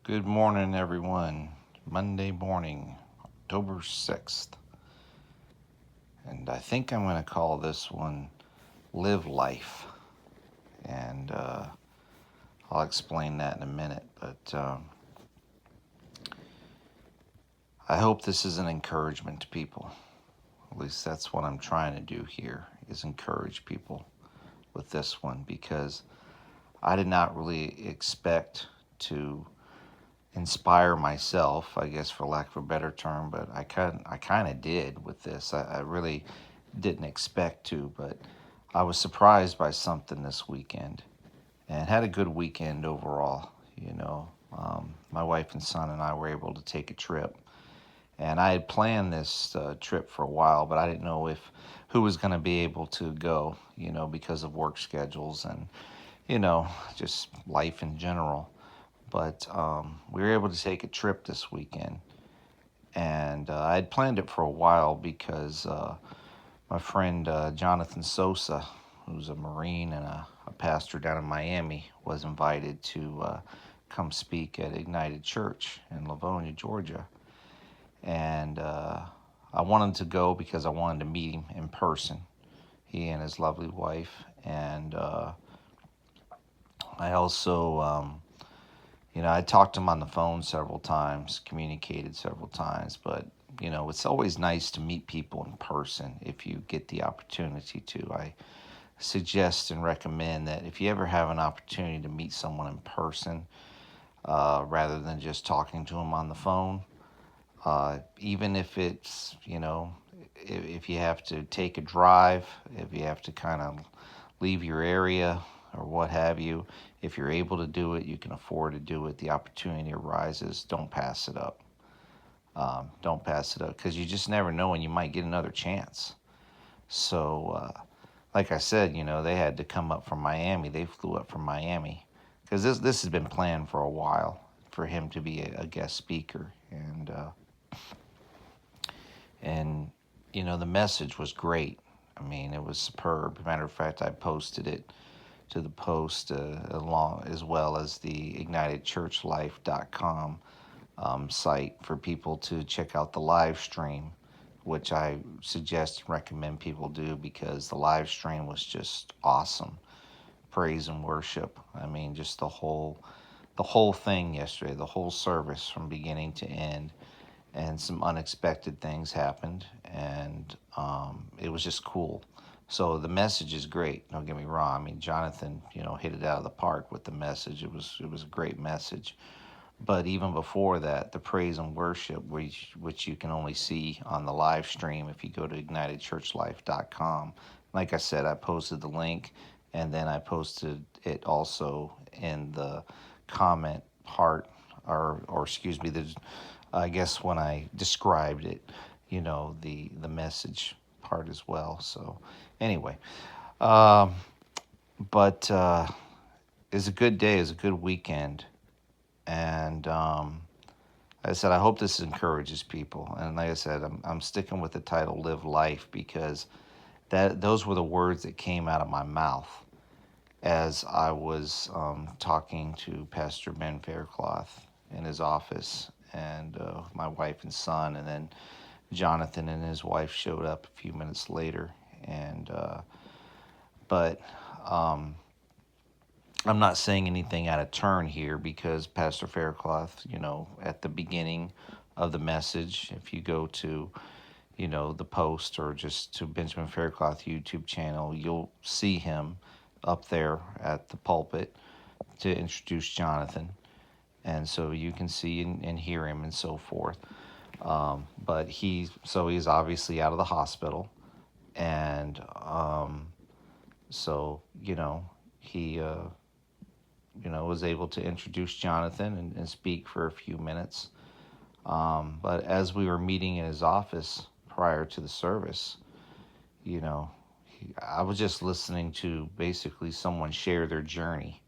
Good morning, everyone. Monday morning, October 6th. And I think I'm going to call this one Live Life. And I'll explain that in a minute. But I hope this is an encouragement to people. At least that's what I'm trying to do here, is encourage people with this one. Because I did not really expect to inspire myself, I guess, for lack of a better term, but I kind of did with this. I really didn't expect to, but I was surprised by something this weekend and had a good weekend overall. My wife and son and I were able to take a trip, and I had planned this trip for a while, but I didn't know if who was going to be able to go, because of work schedules and just life in general. But we were able to take a trip this weekend, and I had planned it for a while because my friend Jonathan Sosa, who's a Marine and a pastor down in Miami, was invited to come speak at Ignited Church in Livonia, Georgia. And I wanted to go because I wanted to meet him in person, he and his lovely wife. And I also, I talked to him on the phone several times, communicated several times, but it's always nice to meet people in person if you get the opportunity to. I suggest and recommend that if you ever have an opportunity to meet someone in person, rather than just talking to them on the phone, even if it's, if you have to take a drive, if you have to kind of leave your area or what have you, if you're able to do it, you can afford to do it, the opportunity arises, don't pass it up. Don't pass it up because you just never know when you might get another chance. So, like I said, they had to come up from Miami. They flew up from Miami because this has been planned for a while for him to be a guest speaker, and the message was great. I mean, it was superb. Matter of fact, I posted it to the post along as well as the ignitedchurchlife.com site for people to check out the live stream, which I suggest and recommend people do because the live stream was just awesome. Praise and worship. I mean, just the whole thing yesterday, the whole service from beginning to end, and some unexpected things happened, and it was just cool. So the message is great. Don't get me wrong. I mean, Jonathan, hit it out of the park with the message. It was a great message. But even before that, the praise and worship, which you can only see on the live stream if you go to ignitedchurchlife.com. Like I said, I posted the link, and then I posted it also in the comment part, or excuse me, I guess when I described it, the message part as well. So anyway, um, but it's a good day. It's a good weekend, and like I said, I hope this encourages people. And like I said, I'm sticking with the title "Live Life" because those were the words that came out of my mouth as I was talking to Pastor Ben Faircloth in his office, and my wife and son, and then Jonathan and his wife showed up a few minutes later, and but um, I'm not saying anything out of turn here because Pastor Faircloth, at the beginning of the message, if you go to, the post or just to Benjamin Faircloth YouTube channel, you'll see him up there at the pulpit to introduce Jonathan. And so you can see and hear him and so forth. But he's obviously out of the hospital. And so, he was able to introduce Jonathan and speak for a few minutes. But as we were meeting in his office prior to the service, you know, I was just listening to basically someone share their journey,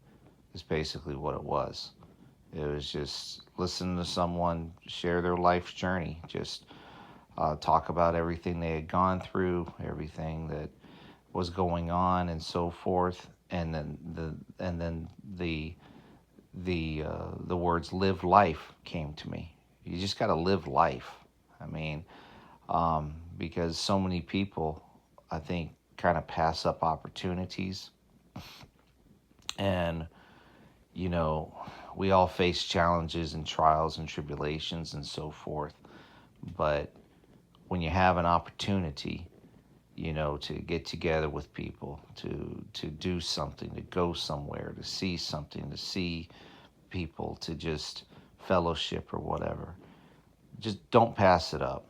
is basically what it was. It was just listening to someone share their life's journey, just talk about everything they had gone through, everything that was going on, and so forth. And then the the words "live life" came to me. You just got to live life. I mean, because so many people, I think, kind of pass up opportunities, and you know, we all face challenges and trials and tribulations and so forth. But when you have an opportunity, to get together with people, to do something, to go somewhere, to see something, to see people, to just fellowship or whatever, just don't pass it up.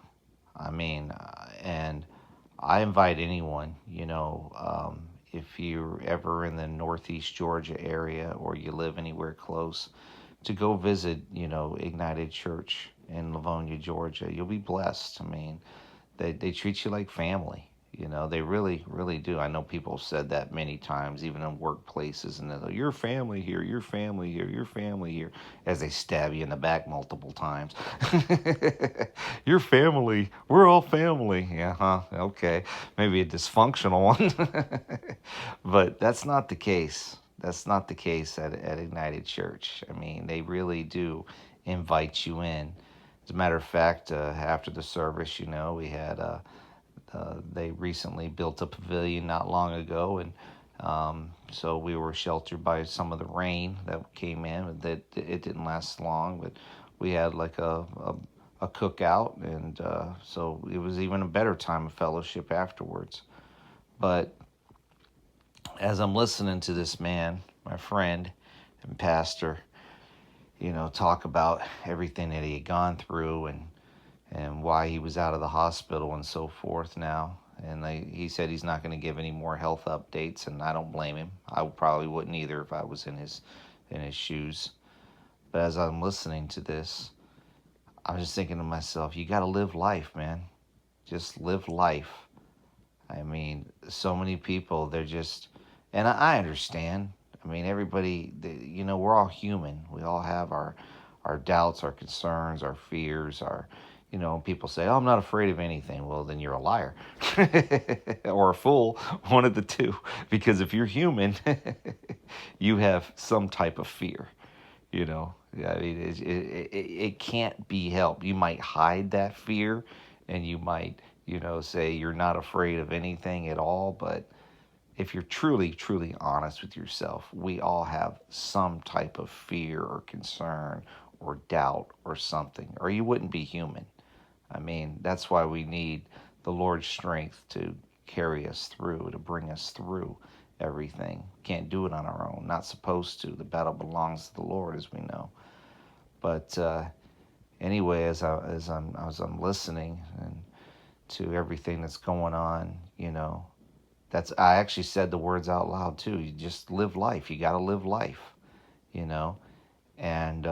I mean, and I invite anyone, if you're ever in the Northeast Georgia area or you live anywhere close, to go visit, Ignited Church in Livonia, Georgia. You'll be blessed. I mean, they treat you like family. They really, really do. I know people have said that many times, even in workplaces, and they're like, "Your family here, your family here, your family here," as they stab you in the back multiple times. Your family, we're all family. Yeah, huh? Okay, maybe a dysfunctional one, but that's not the case. That's not the case at Ignited Church. I mean, they really do invite you in. As a matter of fact, after the service, we had they recently built a pavilion not long ago, and so we were sheltered by some of the rain that came in. That it didn't last long, but we had like a cookout, and so it was even a better time of fellowship afterwards. But as I'm listening to this man, my friend and pastor, talk about everything that he had gone through and why he was out of the hospital and so forth now. And he said he's not going to give any more health updates, and I don't blame him. I probably wouldn't either if I was in his shoes. But as I'm listening to this, I'm just thinking to myself, you got to live life, man. Just live life. I mean, so many people, they're just, and I understand. I mean, everybody, we're all human. We all have our doubts, our concerns, our fears, people say, "Oh, I'm not afraid of anything." Well, then you're a liar or a fool, one of the two. Because if you're human, you have some type of fear, I mean, it can't be helped. You might hide that fear and you might, say you're not afraid of anything at all. But if you're truly, truly honest with yourself, we all have some type of fear or concern or doubt or something, or you wouldn't be human. I mean, that's why we need the Lord's strength to carry us through, to bring us through everything. Can't do it on our own. Not supposed to. The battle belongs to the Lord, as we know. But anyway, as I'm listening and to everything that's going on, that's I actually said the words out loud too. You just live life. You got to live life, you know, and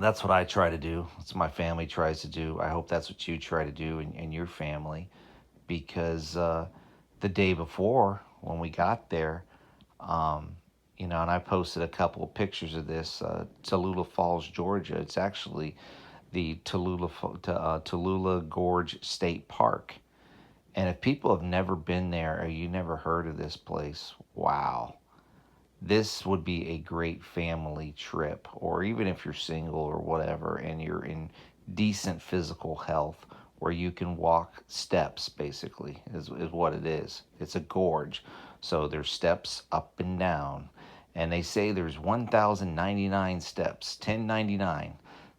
that's what I try to do. That's what my family tries to do. I hope that's what you try to do in your family, because the day before when we got there, and I posted a couple of pictures of this, Tallulah Falls, Georgia. It's actually the Tallulah Gorge State Park. And if people have never been there or you never heard of this place, wow, this would be a great family trip. Or even if you're single or whatever and you're in decent physical health, where you can walk steps, basically, is what it is. It's a gorge. So there's steps up and down. And they say there's 1,099 steps, 1099.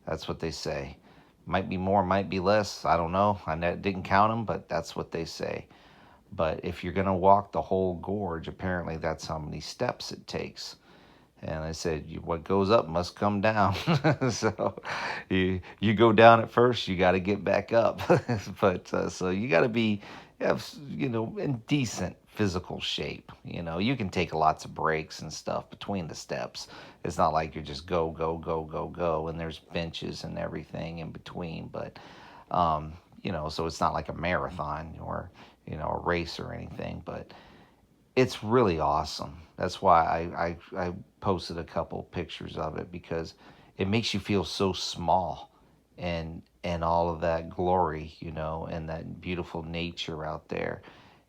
That's what they say. Might be more, might be less. I don't know. I didn't count them, but that's what they say. But if you're going to walk the whole gorge, apparently that's how many steps it takes. And I said, what goes up must come down. So you go down at first, you got to get back up. But so you got to be, in decent physical shape. You can take lots of breaks and stuff between the steps. It's not like you're just go, go, go, go, go, and there's benches and everything in between. But, so it's not like a marathon or, a race or anything. But it's really awesome. That's why I posted a couple pictures of it, because it makes you feel so small and all of that glory, and that beautiful nature out there,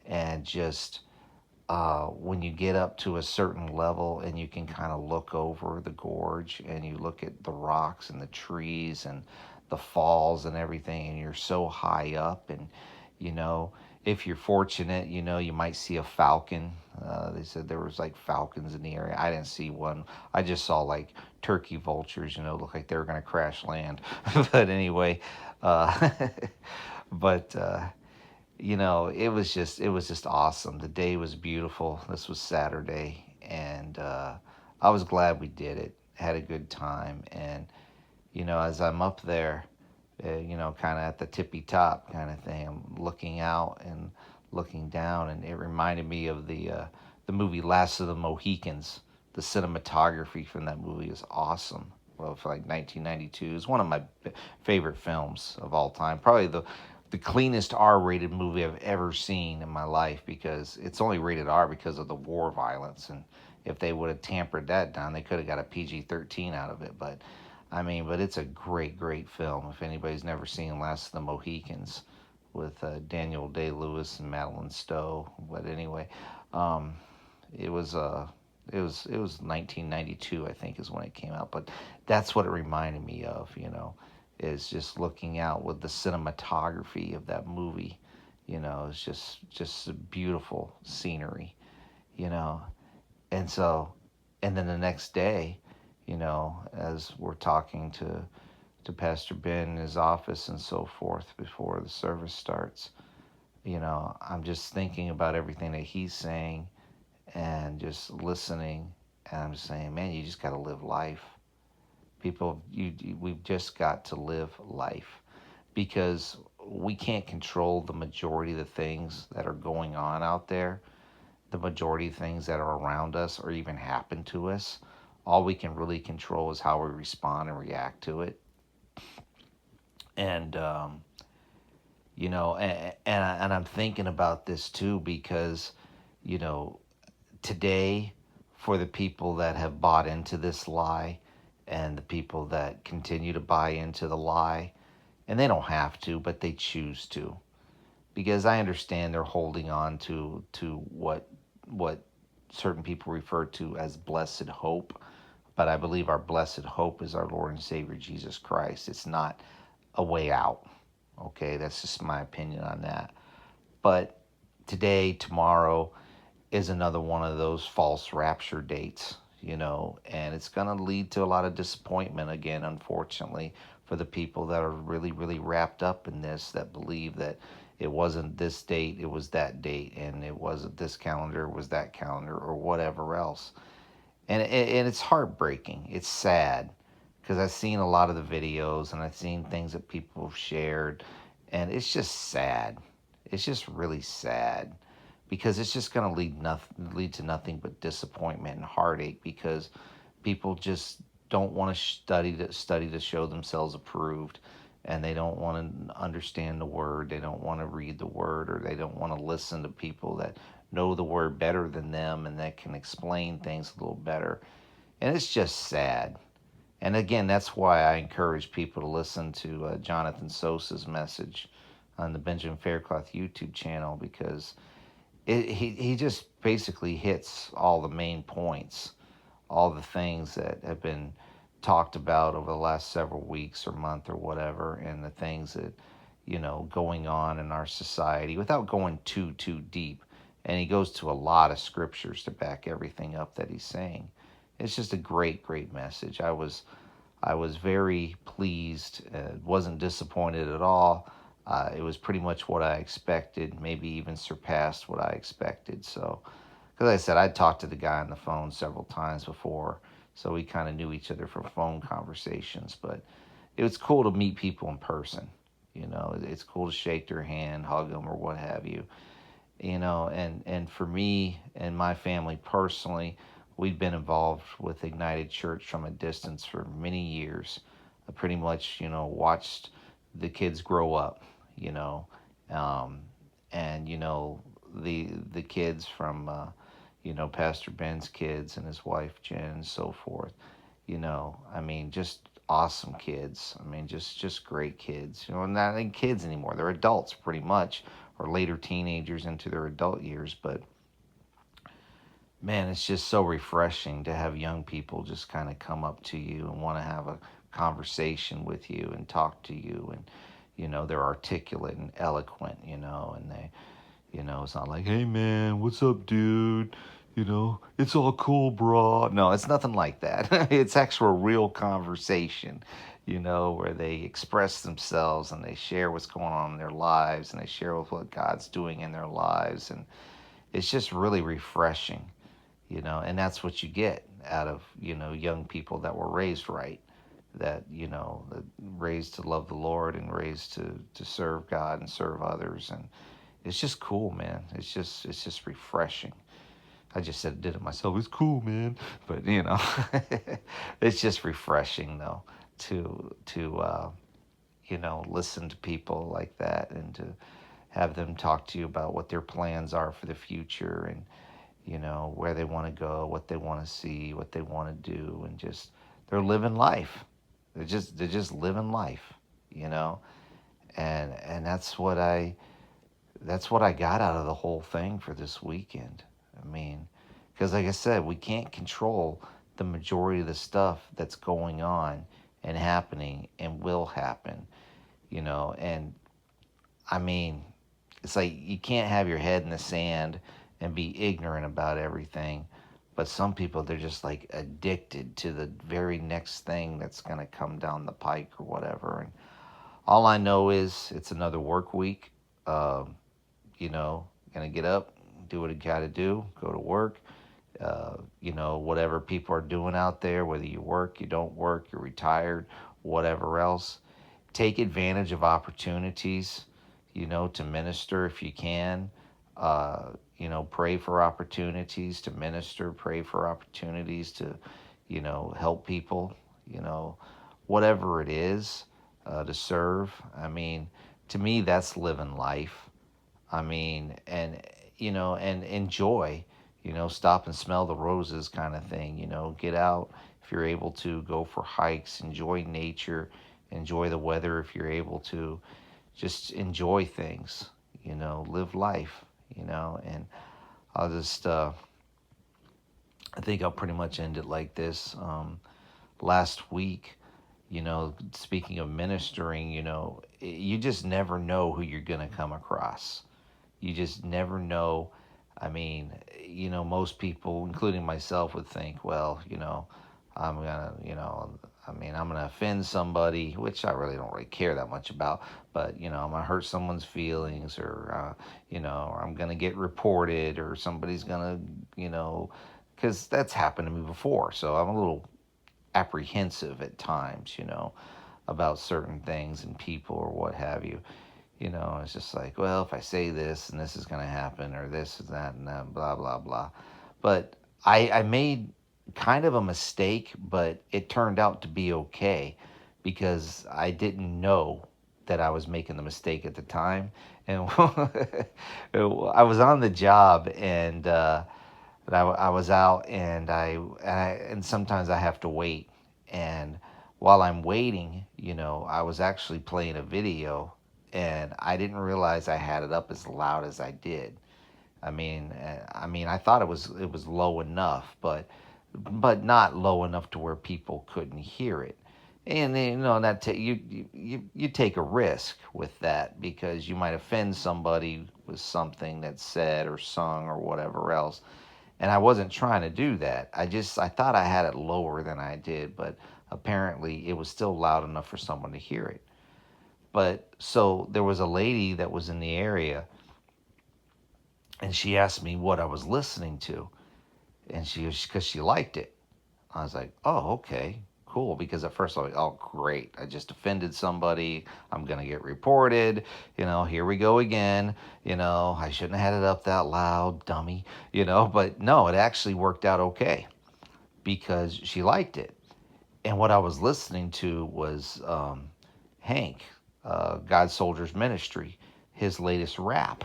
and just when you get up to a certain level and you can kind of look over the gorge and you look at the rocks and the trees and the falls and everything, and you're so high up, and you know, if you're fortunate, you know, you might see a falcon. They said there was like falcons in the area. I didn't see one. I just saw like turkey vultures, you know, look like they were going to crash land. But anyway, uh, but you know, it was just awesome. The day was beautiful. This was Saturday, and I was glad we did it. Had a good time, and you know, as I'm up there, you know, kind of at the tippy top kind of thing, I'm looking out and looking down, and it reminded me of the movie Last of the Mohicans. The cinematography from that movie is awesome. Well, for like 1992, it's one of my favorite films of all time. Probably the cleanest R-rated movie I've ever seen in my life, because it's only rated R because of the war violence, and if they would have tampered that down, they could have got a PG-13 out of it. But I mean, but it's a great, great film. If anybody's never seen Last of the Mohicans with Daniel Day-Lewis and Madeline Stowe, but anyway, um, it was it was 1992, I think, is when it came out. But that's what it reminded me of. You know, is just looking out with the cinematography of that movie. You know, it's just a beautiful scenery. You know, and so, and then the next day, you know, as we're talking to Pastor Ben in his office and so forth before the service starts, you know, I'm just thinking about everything that he's saying and just listening. And I'm just saying, man, you just got to live life. People, we've just got to live life, because we can't control the majority of the things that are going on out there, the majority of things that are around us or even happen to us. All we can really control is how we respond and react to it. And you know, and I'm thinking about this too, because you know, today, for the people that have bought into this lie and the people that continue to buy into the lie, and they don't have to, but they choose to, because I understand they're holding on to what certain people refer to as blessed hope, but I believe our blessed hope is our Lord and Savior Jesus Christ. It's not a way out. Okay, that's just my opinion on that. But today, tomorrow is another one of those false rapture dates, you know, and it's going to lead to a lot of disappointment again, unfortunately, for the people that are really, really wrapped up in this, that believe that it wasn't this date, it was that date, and it wasn't this calendar, it was that calendar, or whatever else. And it's heartbreaking. It's sad, because I've seen a lot of the videos and I've seen things that people have shared, and it's just sad. It's just really sad, because it's just going to lead to nothing but disappointment and heartache, because people just don't want to study to show themselves approved, and they don't want to understand the word, they don't want to read the word, or they don't want to listen to people that know the word better than them and that can explain things a little better. And it's just sad. And again, that's why I encourage people to listen to Jonathan Sosa's message on the Benjamin Faircloth YouTube channel, because he just basically hits all the main points, all the things that have been talked about over the last several weeks or month or whatever, and the things that, you know, going on in our society without going too deep. And he goes to a lot of scriptures to back everything up that he's saying. It's just a great, great message. I was very pleased. Wasn't disappointed at all. It was pretty much what I expected, maybe even surpassed what I expected. So, because I said, I'd talked to the guy on the phone several times before, so we kind of knew each other from phone conversations. But it was cool to meet people in person. You know, it's cool to shake their hand, hug them, or what have you. You know, and for me and my family personally, we've been involved with Ignited Church from a distance for many years. I pretty much, you know, watched the kids grow up, you know, um, and you know, the kids from you know, Pastor Ben's kids and his wife Jen and so forth. You know, I mean, just awesome kids. I mean, just great kids. You know, not even kids anymore. They're adults pretty much, or later teenagers into their adult years. But man, it's just so refreshing to have young people just kind of come up to you and want to have a conversation with you and talk to you. And, they're articulate and eloquent, and it's not like, hey, man, what's up, dude? It's all cool, bro. No, it's nothing like that. It's actual real conversation, where they express themselves and they share what's going on in their lives and they share with what God's doing in their lives. And it's just really refreshing, and that's what you get out of, young people that were raised right, that, that raised to love the Lord and raised to serve God and serve others. And it's just cool, man. It's just refreshing. I just said did it myself. It's cool, man. But it's just refreshing though to listen to people like that and to have them talk to you about what their plans are for the future and where they want to go, what they want to see, what they want to do, and just they're living life. They're just living life, you know, and that's what I got out of the whole thing for this weekend. I mean, because like I said, we can't control the majority of the stuff that's going on and happening and will happen, and I mean, it's like you can't have your head in the sand and be ignorant about everything. But some people, they're just like addicted to the very next thing that's going to come down the pike or whatever. And all I know is it's another work week. Um, Gonna get up, do what I got to do, go to work. Whatever people are doing out there, whether you work, you don't work, you're retired, whatever else, take advantage of opportunities, to minister if you can. Pray for opportunities to minister, pray for opportunities to, help people, you know, whatever it is, to serve. I mean, to me, that's living life. I mean, and enjoy, stop and smell the roses kind of thing, get out if you're able to, go for hikes, enjoy nature, enjoy the weather if you're able to, just enjoy things, live life, and I'll just, I think I'll pretty much end it like this. Last week, speaking of ministering, you just never know who you're going to come across. You just never know. I mean, most people, including myself, would think, well, I'm gonna, I'm gonna offend somebody, which I really don't really care that much about. But I'm gonna hurt someone's feelings, or I'm gonna get reported, or somebody's gonna, because that's happened to me before. So I'm a little apprehensive at times, about certain things and people or what have you. It's just like, well, if I say this and this is going to happen or this and that, blah, blah, blah. But I made kind of a mistake, but it turned out to be okay because I didn't know that I was making the mistake at the time. And I was on the job and I was out and sometimes I have to wait. And while I'm waiting, I was actually playing a video and I didn't realize I had it up as loud as I did. I thought it was low enough, but not low enough to where people couldn't hear it. And that you take a risk with that because you might offend somebody with something that's said or sung or whatever else. And I wasn't trying to do that. I thought I had it lower than I did, but apparently it was still loud enough for someone to hear it. But so there was a lady that was in the area and she asked me what I was listening to. And because she liked it. I was like, oh, okay, cool. Because at first I was like, oh, great. I just offended somebody. I'm going to get reported. Here we go again. I shouldn't have had it up that loud, dummy. But no, it actually worked out okay because she liked it. And what I was listening to was Hank, God Soldiers Ministry, his latest rap.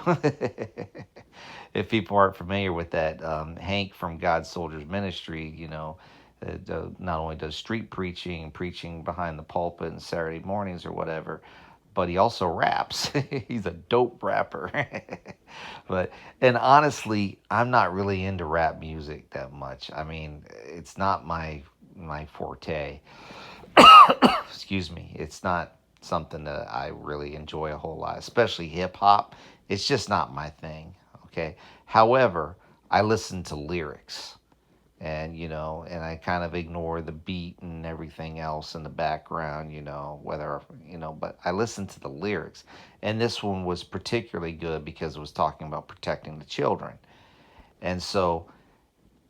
If people aren't familiar with that, Hank from God Soldiers Ministry, not only does street preaching and preaching behind the pulpit and Saturday mornings or whatever, but he also raps. He's a dope rapper. But and honestly, I'm not really into rap music that much. I mean, it's not my forte. Excuse me. It's not something that I really enjoy a whole lot, especially hip hop. It's just not my thing. Okay. However, I listen to lyrics and and I kind of ignore the beat and everything else in the background, whether but I listen to the lyrics. And this one was particularly good because it was talking about protecting the children. And so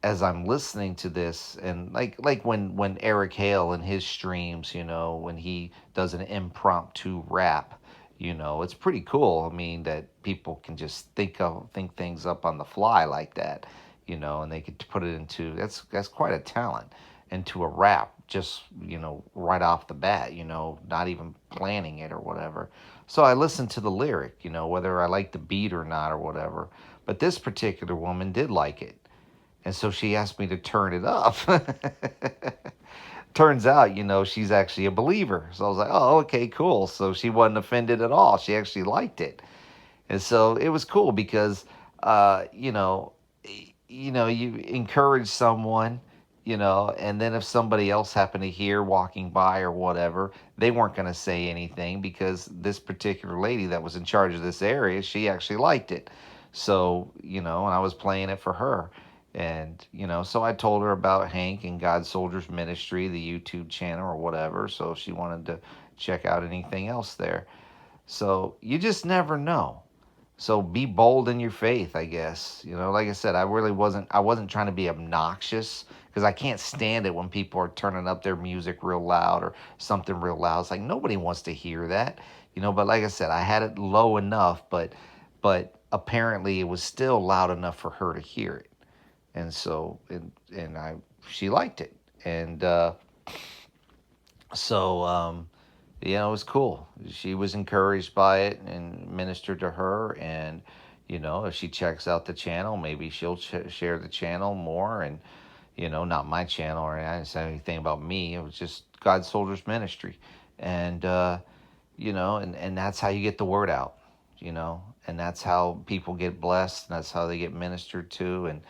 as I'm listening to this, and like when Eric Hale in his streams, when he does an impromptu rap, it's pretty cool. I mean, that people can just think things up on the fly like that, and they could put it into that's quite a talent into a rap, just right off the bat, not even planning it or whatever. So I listened to the lyric, whether I like the beat or not or whatever. But this particular woman did like it, and so she asked me to turn it up. Turns out, she's actually a believer. So I was like, oh, okay, cool. So she wasn't offended at all. She actually liked it. And so it was cool because, uh, you know, you encourage someone, and then if somebody else happened to hear walking by or whatever, they weren't going to say anything because this particular lady that was in charge of this area, she actually liked it. So, and I was playing it for her. And, so I told her about Hank and God Soldiers Ministry, the YouTube channel or whatever. So if she wanted to check out anything else there. So you just never know. So be bold in your faith, I guess. Like I said, I wasn't trying to be obnoxious because I can't stand it when people are turning up their music real loud or something real loud. It's like nobody wants to hear that. But like I said, I had it low enough, but apparently it was still loud enough for her to hear it. And so and I she liked it. And so it was cool. She was encouraged by it and ministered to her. And, if she checks out the channel, maybe she'll share the channel more. And, not my channel, or I didn't say anything about me. It was just God Soldiers Ministry. And, and that's how you get the word out, and that's how people get blessed. And that's how they get ministered to. And,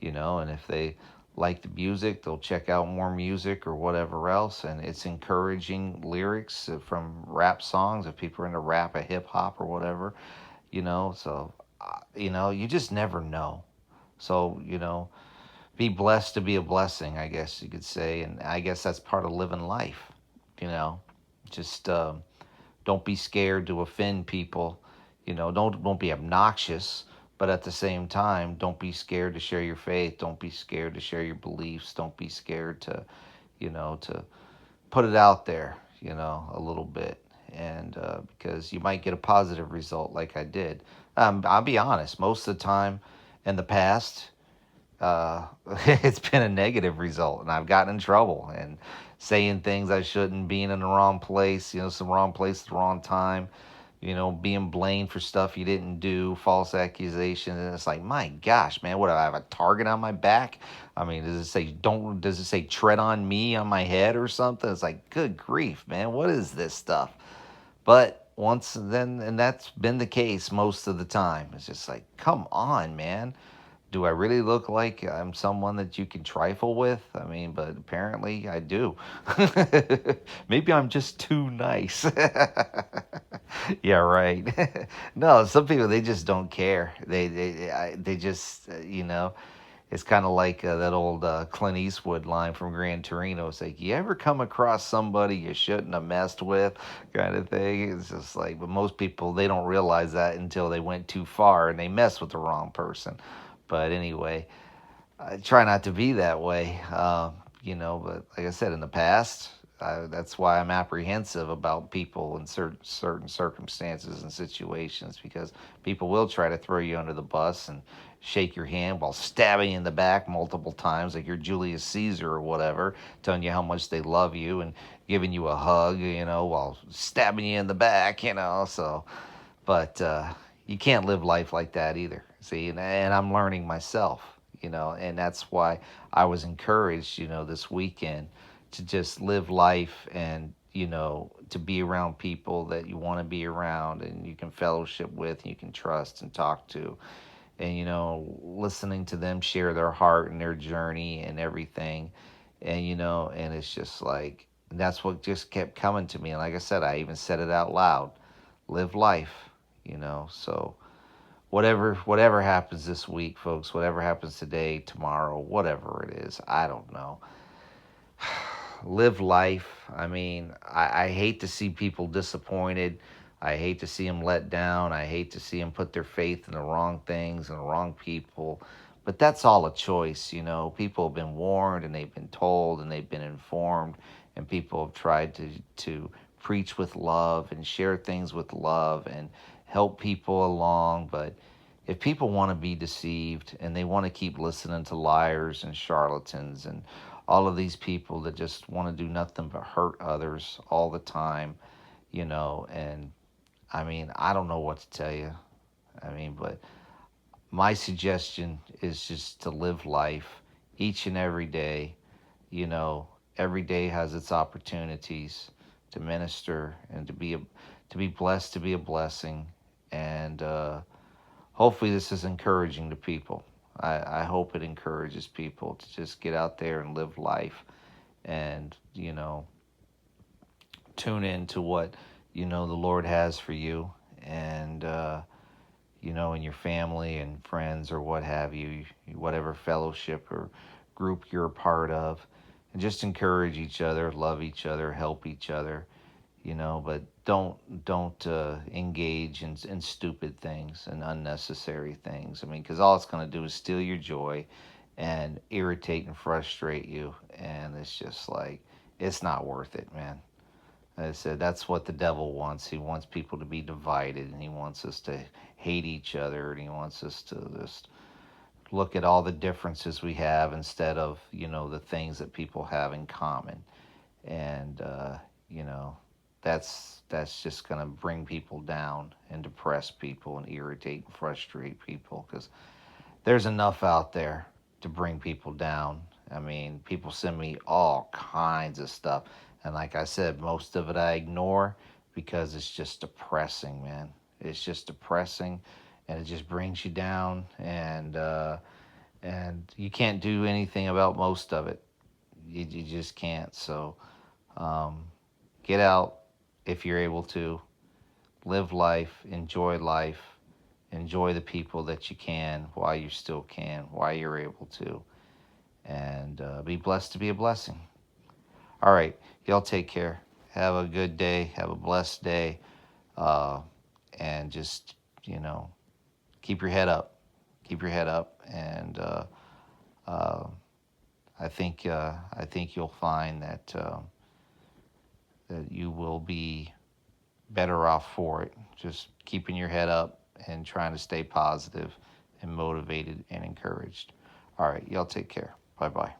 and if they like the music, they'll check out more music or whatever else. And it's encouraging lyrics from rap songs if people are into rap or hip hop or whatever, So, you just never know. So, be blessed to be a blessing, I guess you could say. And I guess that's part of living life, you know. Just don't be scared to offend people. Don't be obnoxious, but at the same time, don't be scared to share your faith. Don't be scared to share your beliefs. Don't be scared to, to put it out there, a little bit. And because you might get a positive result like I did. I'll be honest, most of the time in the past, it's been a negative result, and I've gotten in trouble and saying things I shouldn't, being in the wrong place, some wrong place at the wrong time, being blamed for stuff you didn't do, false accusations. And it's like, my gosh, man, what do I have, a target on my back? I mean, does it say tread on me on my head or something? It's like, good grief, man, what is this stuff? But once then, and that's been the case most of the time. It's just like, come on, man. Do I really look like I'm someone that you can trifle with? I mean, but apparently I do. Maybe I'm just too nice. Yeah, right. No, some people, they just don't care. They just it's kind of like that old Clint Eastwood line from Gran Torino. It's like, you ever come across somebody you shouldn't have messed with, kind of thing. It's just like, but most people, they don't realize that until they went too far and they mess with the wrong person. But anyway, I try not to be that way, But like I said, in the past, that's why I'm apprehensive about people in certain circumstances and situations, because people will try to throw you under the bus and shake your hand while stabbing you in the back multiple times, like you're Julius Caesar or whatever, telling you how much they love you and giving you a hug, while stabbing you in the back, So, but you can't live life like that either. See, and I'm learning myself, and that's why I was encouraged, this weekend to just live life and, to be around people that you want to be around and you can fellowship with, you can trust and talk to. And, listening to them share their heart and their journey and everything. And, and it's just like, that's what just kept coming to me. And like I said, I even said it out loud: live life, So whatever happens this week, folks, whatever happens today, tomorrow, whatever it is, I don't know. Live life. I mean, I hate to see people disappointed. I hate to see them let down. I hate to see them put their faith in the wrong things and the wrong people. But that's all a choice, People have been warned and they've been told and they've been informed, and people have tried to preach with love and share things with love and help people along. But if people want to be deceived and they want to keep listening to liars and charlatans and all of these people that just want to do nothing but hurt others all the time, and I mean, I don't know what to tell you. I mean, but my suggestion is just to live life each and every day. You know, every day has its opportunities to minister and to be blessed, to be a blessing, and hopefully this is encouraging to people. I hope it encourages people to just get out there and live life and, tune into what, the Lord has for you and, and your family and friends or what have you, whatever fellowship or group you're a part of, and just encourage each other, love each other, help each other, but don't engage in stupid things and unnecessary things. I mean, because all it's going to do is steal your joy and irritate and frustrate you, and it's just like, it's not worth it, man. I said that's what the devil wants. He wants people to be divided, and he wants us to hate each other, and he wants us to just look at all the differences we have instead of the things that people have in common. And you know that's just going to bring people down and depress people and irritate and frustrate people, because there's enough out there to bring people down. I mean, people send me all kinds of stuff, and like I said, most of it I ignore because it's just depressing, man. It's just depressing, and it just brings you down, and you can't do anything about most of it. You just can't. So um, get out if you're able to. Live life, enjoy the people that you can while you still can, while you're able to, and be blessed to be a blessing. All right, y'all take care. Have a good day. Have a blessed day, uh, and just keep your head up. Keep your head up, and uh, I think you'll find that you will be better off for it. Just keeping your head up and trying to stay positive and motivated and encouraged. All right, y'all take care. Bye bye.